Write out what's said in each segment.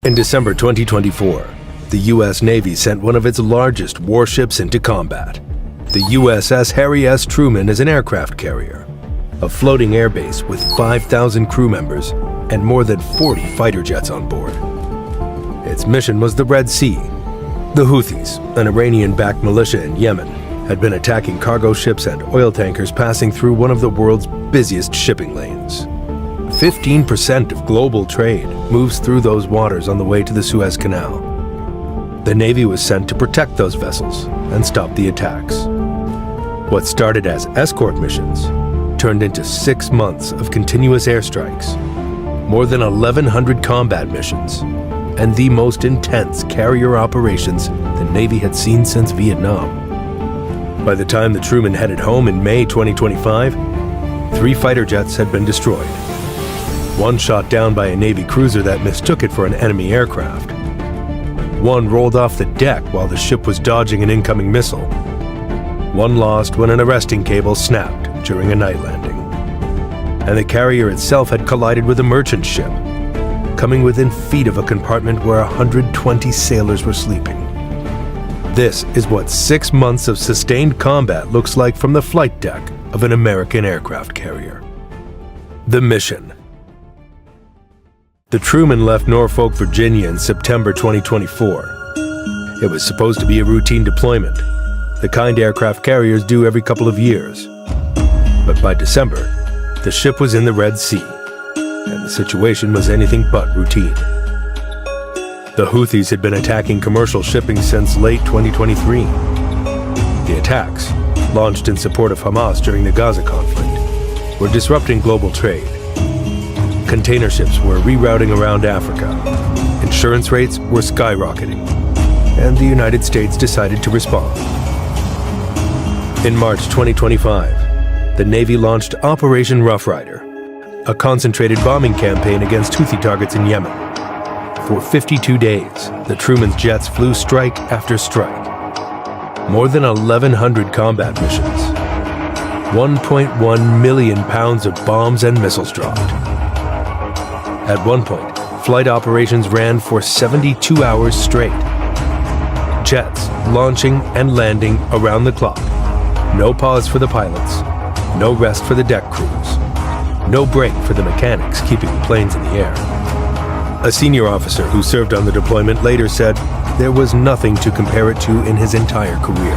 In December 2024, the U.S. Navy sent one of its largest warships into combat. The USS Harry S. Truman is an aircraft carrier, a floating airbase with 5,000 crew members and more than 40 fighter jets on board. Its mission was the Red Sea. The Houthis, an Iranian-backed militia in Yemen, had been attacking cargo ships and oil tankers passing through one of the world's busiest shipping lanes. 15% of global trade moves through those waters on the way to the Suez Canal. The Navy was sent to protect those vessels and stop the attacks. What started as escort missions turned into 6 months of continuous airstrikes, more than 1,100 combat missions, and the most intense carrier operations the Navy had seen since Vietnam. By the time the Truman headed home in May 2025, 3 fighter jets had been destroyed. One shot down by a Navy cruiser that mistook it for an enemy aircraft. One rolled off the deck while the ship was dodging an incoming missile. One lost when an arresting cable snapped during a night landing. And the carrier itself had collided with a merchant ship, coming within feet of a compartment where 120 sailors were sleeping. This is what 6 months of sustained combat looks like from the flight deck of an American aircraft carrier. The mission. The Truman left Norfolk, Virginia in September 2024. It was supposed to be a routine deployment, the kind aircraft carriers do every couple of years. But by December, the ship was in the Red Sea, and the situation was anything but routine. The Houthis had been attacking commercial shipping since late 2023. The attacks, launched in support of Hamas during the Gaza conflict, were disrupting global trade. Container ships were rerouting around Africa. Insurance rates were skyrocketing, and the United States decided to respond. In March 2025, the Navy launched Operation Rough Rider, a concentrated bombing campaign against Houthi targets in Yemen. For 52 days, the Truman's jets flew strike after strike. More than 1,100 combat missions. 1.1 million pounds of bombs and missiles dropped. At one point, flight operations ran for 72 hours straight. Jets launching and landing around the clock. No pause for the pilots. No rest for the deck crews. No break for the mechanics keeping the planes in the air. A senior officer who served on the deployment later said there was nothing to compare it to in his entire career.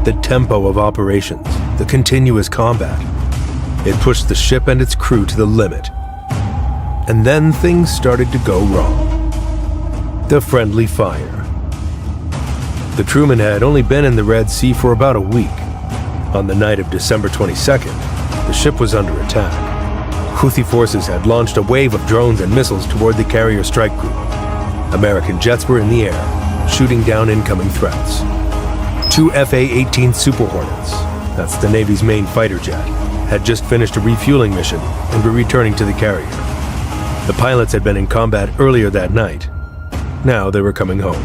The tempo of operations, the continuous combat. It pushed the ship and its crew to the limit. And then things started to go wrong. The friendly fire. The Truman had only been in the Red Sea for about a week. On the night of December 22nd, the ship was under attack. Houthi forces had launched a wave of drones and missiles toward the carrier strike group. American jets were in the air, shooting down incoming threats. 2 FA-18 Super Hornets, that's the Navy's main fighter jet, had just finished a refueling mission and were returning to the carrier. The pilots had been in combat earlier that night. Now they were coming home.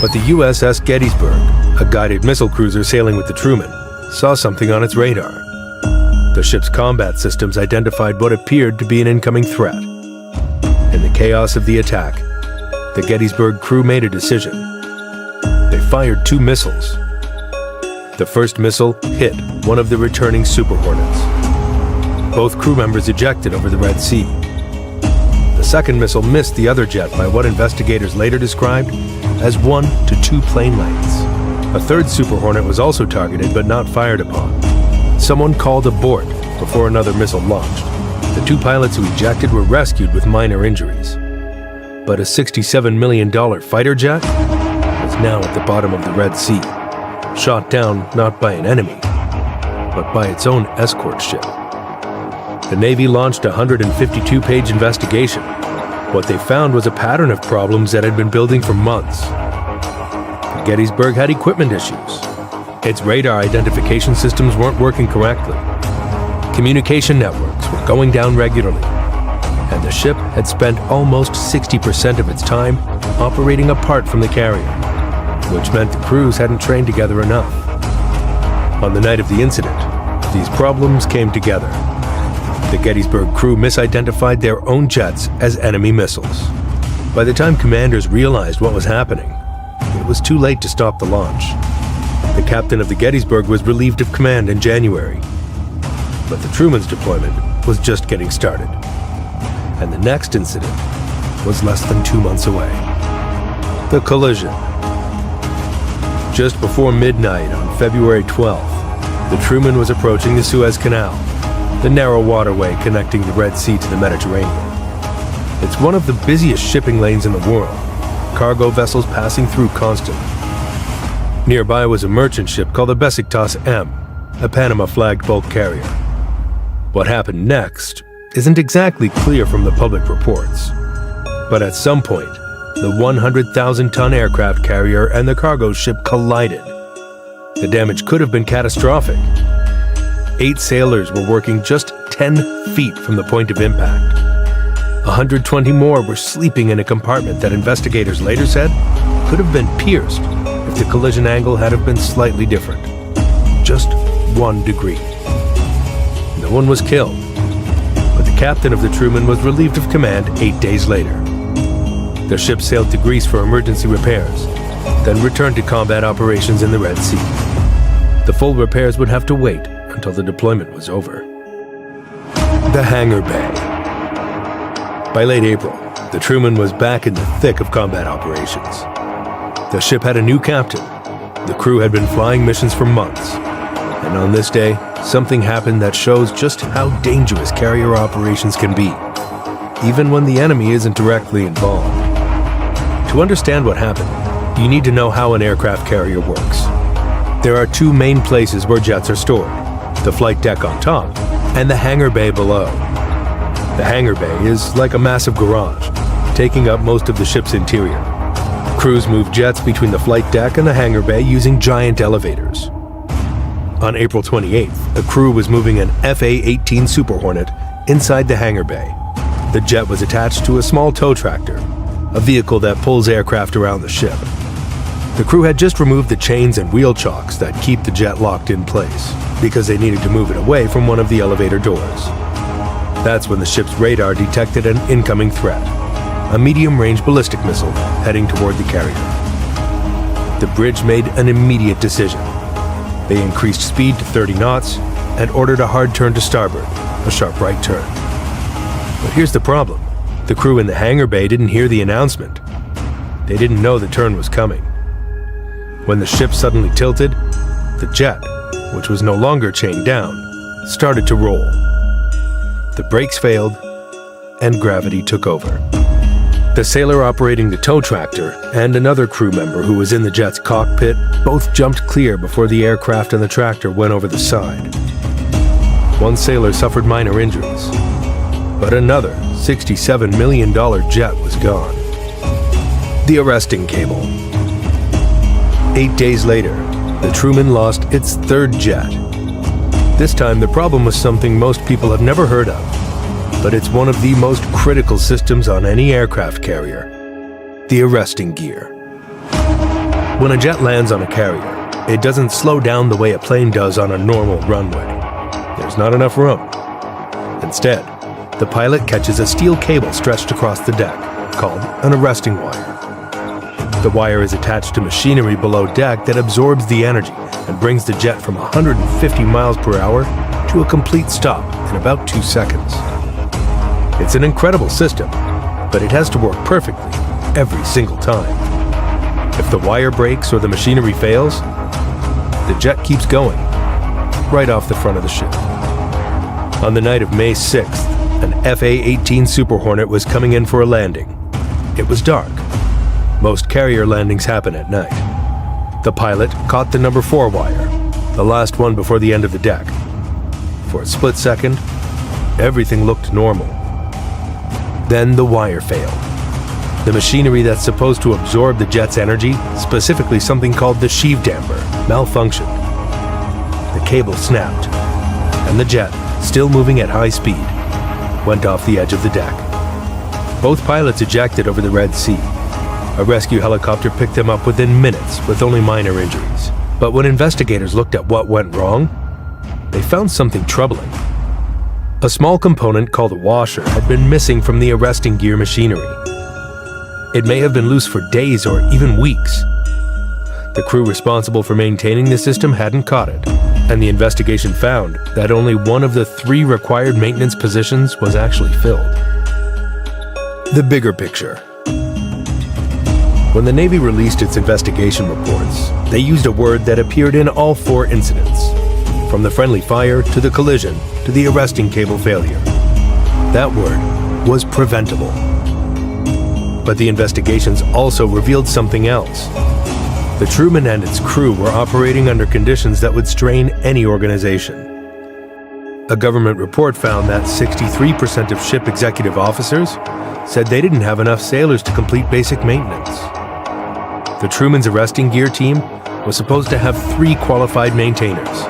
But the USS Gettysburg, a guided missile cruiser sailing with the Truman, saw something on its radar. The ship's combat systems identified what appeared to be an incoming threat. In the chaos of the attack, the Gettysburg crew made a decision. They fired 2 missiles. The first missile hit one of the returning Super Hornets. Both crew members ejected over the Red Sea. The second missile missed the other jet by what investigators later described as 1 to 2 plane lengths. A third Super Hornet was also targeted but not fired upon. Someone called abort before another missile launched. The 2 pilots who ejected were rescued with minor injuries. But a $67 million fighter jet was now at the bottom of the Red Sea, shot down not by an enemy, but by its own escort ship. The Navy launched a 152-page investigation. What they found was a pattern of problems that had been building for months. The Gettysburg had equipment issues. Its radar identification systems weren't working correctly. Communication networks were going down regularly. And the ship had spent almost 60% of its time operating apart from the carrier, which meant the crews hadn't trained together enough. On the night of the incident, these problems came together. The Gettysburg crew misidentified their own jets as enemy missiles. By the time commanders realized what was happening, it was too late to stop the launch. The captain of the Gettysburg was relieved of command in January, but the Truman's deployment was just getting started. And the next incident was less than 2 months away. The collision. Just before midnight on February 12th, the Truman was approaching the Suez Canal, the narrow waterway connecting the Red Sea to the Mediterranean. It's one of the busiest shipping lanes in the world, cargo vessels passing through constantly. Nearby was a merchant ship called the Besiktas M, a Panama-flagged bulk carrier. What happened next isn't exactly clear from the public reports, but at some point, the 100,000-ton aircraft carrier and the cargo ship collided. The damage could have been catastrophic. 8 sailors were working just 10 feet from the point of impact. 120 more were sleeping in a compartment that investigators later said could have been pierced if the collision angle had have been slightly different. Just 1 degree. No one was killed, but the captain of the Truman was relieved of command 8 days later. The ship sailed to Greece for emergency repairs, then returned to combat operations in the Red Sea. The full repairs would have to wait until the deployment was over. The hangar bay. By late April, the Truman was back in the thick of combat operations. The ship had a new captain. The crew had been flying missions for months. And on this day, something happened that shows just how dangerous carrier operations can be, even when the enemy isn't directly involved. To understand what happened, you need to know how an aircraft carrier works. There are 2 main places where jets are stored: the flight deck on top and the hangar bay below. The hangar bay is like a massive garage, taking up most of the ship's interior. Crews move jets between the flight deck and the hangar bay using giant elevators. On April 28th, a crew was moving an FA-18 Super Hornet inside the hangar bay. The jet was attached to a small tow tractor, a vehicle that pulls aircraft around the ship. The crew had just removed the chains and wheel chocks that keep the jet locked in place, because they needed to move it away from one of the elevator doors. That's when the ship's radar detected an incoming threat, a medium-range ballistic missile heading toward the carrier. The bridge made an immediate decision. They increased speed to 30 knots and ordered a hard turn to starboard, a sharp right turn. But here's the problem. The crew in the hangar bay didn't hear the announcement. They didn't know the turn was coming. When the ship suddenly tilted, the jet, which was no longer chained down, started to roll. The brakes failed, and gravity took over. The sailor operating the tow tractor and another crew member who was in the jet's cockpit both jumped clear before the aircraft and the tractor went over the side. One sailor suffered minor injuries, but another $67 million jet was gone. The arresting cable. 8 days later, the Truman lost its 3rd jet. This time, the problem was something most people have never heard of, but it's one of the most critical systems on any aircraft carrier: the arresting gear. When a jet lands on a carrier, it doesn't slow down the way a plane does on a normal runway. There's not enough room. Instead, the pilot catches a steel cable stretched across the deck, called an arresting wire. The wire is attached to machinery below deck that absorbs the energy and brings the jet from 150 miles per hour to a complete stop in about 2 seconds. It's an incredible system, but it has to work perfectly every single time. If the wire breaks or the machinery fails, the jet keeps going, right off the front of the ship. On the night of May 6th, an FA-18 Super Hornet was coming in for a landing. It was dark. Most carrier landings happen at night. The pilot caught the number 4 wire, the last one before the end of the deck. For a split second, everything looked normal. Then the wire failed. The machinery that's supposed to absorb the jet's energy, specifically something called the sheave damper, malfunctioned. The cable snapped, and the jet, still moving at high speed, went off the edge of the deck. Both pilots ejected over the Red Sea. A rescue helicopter picked them up within minutes with only minor injuries. But when investigators looked at what went wrong, they found something troubling. A small component called a washer had been missing from the arresting gear machinery. It may have been loose for days or even weeks. The crew responsible for maintaining the system hadn't caught it, and the investigation found that only one of the 3 required maintenance positions was actually filled. The bigger picture. When the Navy released its investigation reports, they used a word that appeared in all 4 incidents, from the friendly fire to the collision to the arresting cable failure. That word was preventable. But the investigations also revealed something else. The Truman and its crew were operating under conditions that would strain any organization. A government report found that 63% of ship executive officers said they didn't have enough sailors to complete basic maintenance. The Truman's arresting gear team was supposed to have 3 qualified maintainers.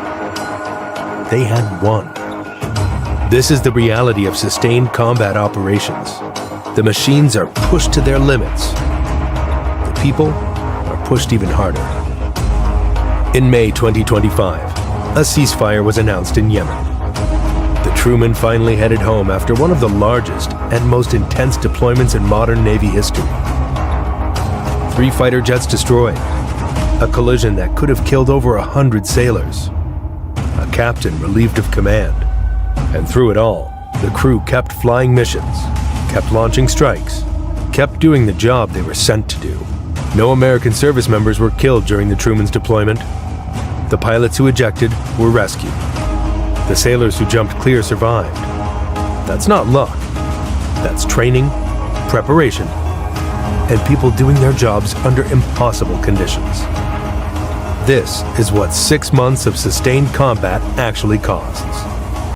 They had 1. This is the reality of sustained combat operations. The machines are pushed to their limits. The people are pushed even harder. In May 2025, a ceasefire was announced in Yemen. The Truman finally headed home after one of the largest and most intense deployments in modern Navy history. 3 fighter jets destroyed, a collision that could have killed over 100 sailors, a captain relieved of command, and through it all, the crew kept flying missions, kept launching strikes, kept doing the job they were sent to do. No American service members were killed during the Truman's deployment. The pilots who ejected were rescued. The sailors who jumped clear survived. That's not luck. That's training, preparation, and people doing their jobs under impossible conditions. This is what 6 months of sustained combat actually costs.